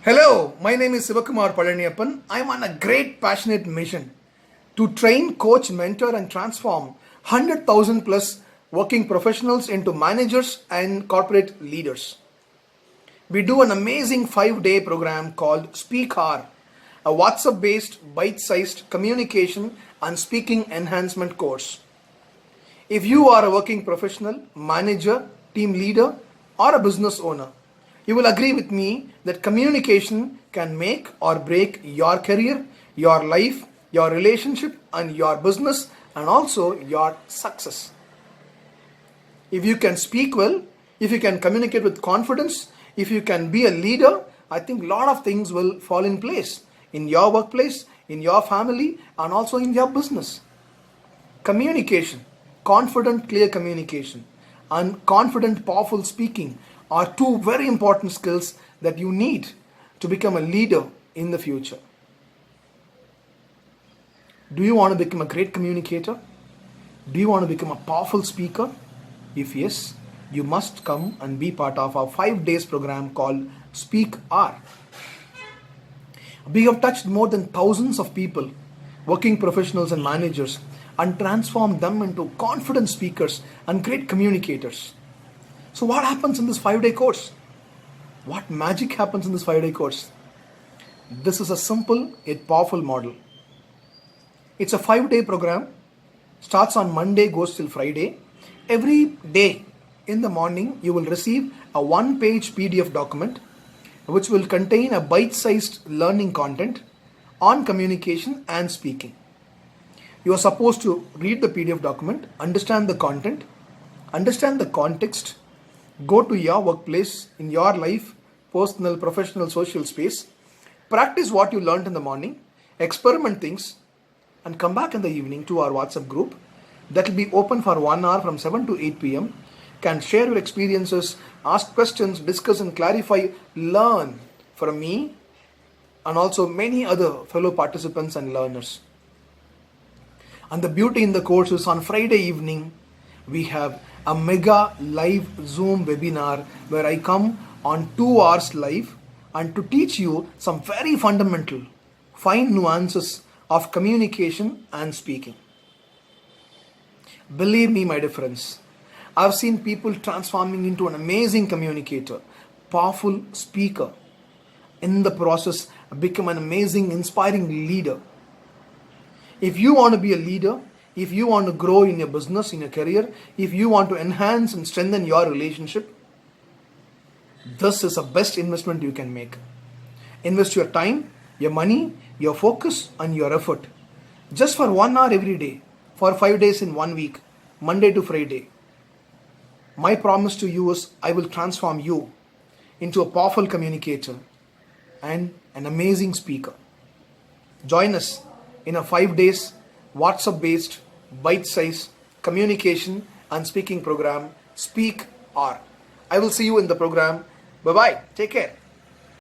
Hello, my name is Sivakumar Palaniappan. I'm on a great passionate mission to train, coach, mentor, and transform 100,000 plus working professionals into managers and corporate leaders. We do an amazing 5-day program called SPEAKHOUR, a WhatsApp based, bite sized communication and speaking enhancement course. If you are a working professional, manager, team leader, or a business owner, you will agree with me that communication can make or break your career, your life, your relationship, and your business, and also your success. If you can speak well, if you can communicate with confidence, if you can be a leader, I think a lot of things will fall in place in your workplace, in your family, and also in your business. Communication, confident, clear communication, and confident, powerful speaking are two very important skills that you need to become a leader in the future. Do you want to become a great communicator? Do you want to become a powerful speaker? If yes, you must come and be part of our 5 days program called SPEAKHOUR. We have touched more than thousands of people, working professionals and managers, and transformed them into confident speakers and great communicators. So what happens in this 5-day course? What magic happens in this 5-day course? This is a simple yet powerful model. It's a 5-day program, starts on Monday, goes till Friday. Every day in the morning, you will receive a 1-page PDF document which will contain a bite-sized learning content on communication and speaking. You are supposed to read the PDF document, understand the content, understand the context, go to your workplace, in your life, personal, professional, social space, practice what you learned in the morning, experiment things, and come back in the evening to our WhatsApp group that will be open for 1 hour from 7 to 8 p.m. Can share your experiences, ask questions, discuss and clarify, learn from me and also many other fellow participants and learners. And the beauty in the course is on Friday evening, we have a mega live Zoom webinar where I come on 2 hours live and to teach you some very fundamental, fine nuances of communication and speaking. Believe me, my dear friends, I've seen people transforming into an amazing communicator, powerful speaker, in the process become an amazing, inspiring leader. If you want to be a leader, if you want to grow in your business, in your career, if you want to enhance and strengthen your relationship, this is the best investment you can make. Invest your time, your money, your focus and your effort. Just for 1 hour every day, for 5 days in 1 week, Monday to Friday. My promise to you is I will transform you into a powerful communicator and an amazing speaker. Join us in a 5 days WhatsApp-based, bite-sized communication and speaking program, SPEAKHOUR. I will see you in the program. Bye-bye. Take care.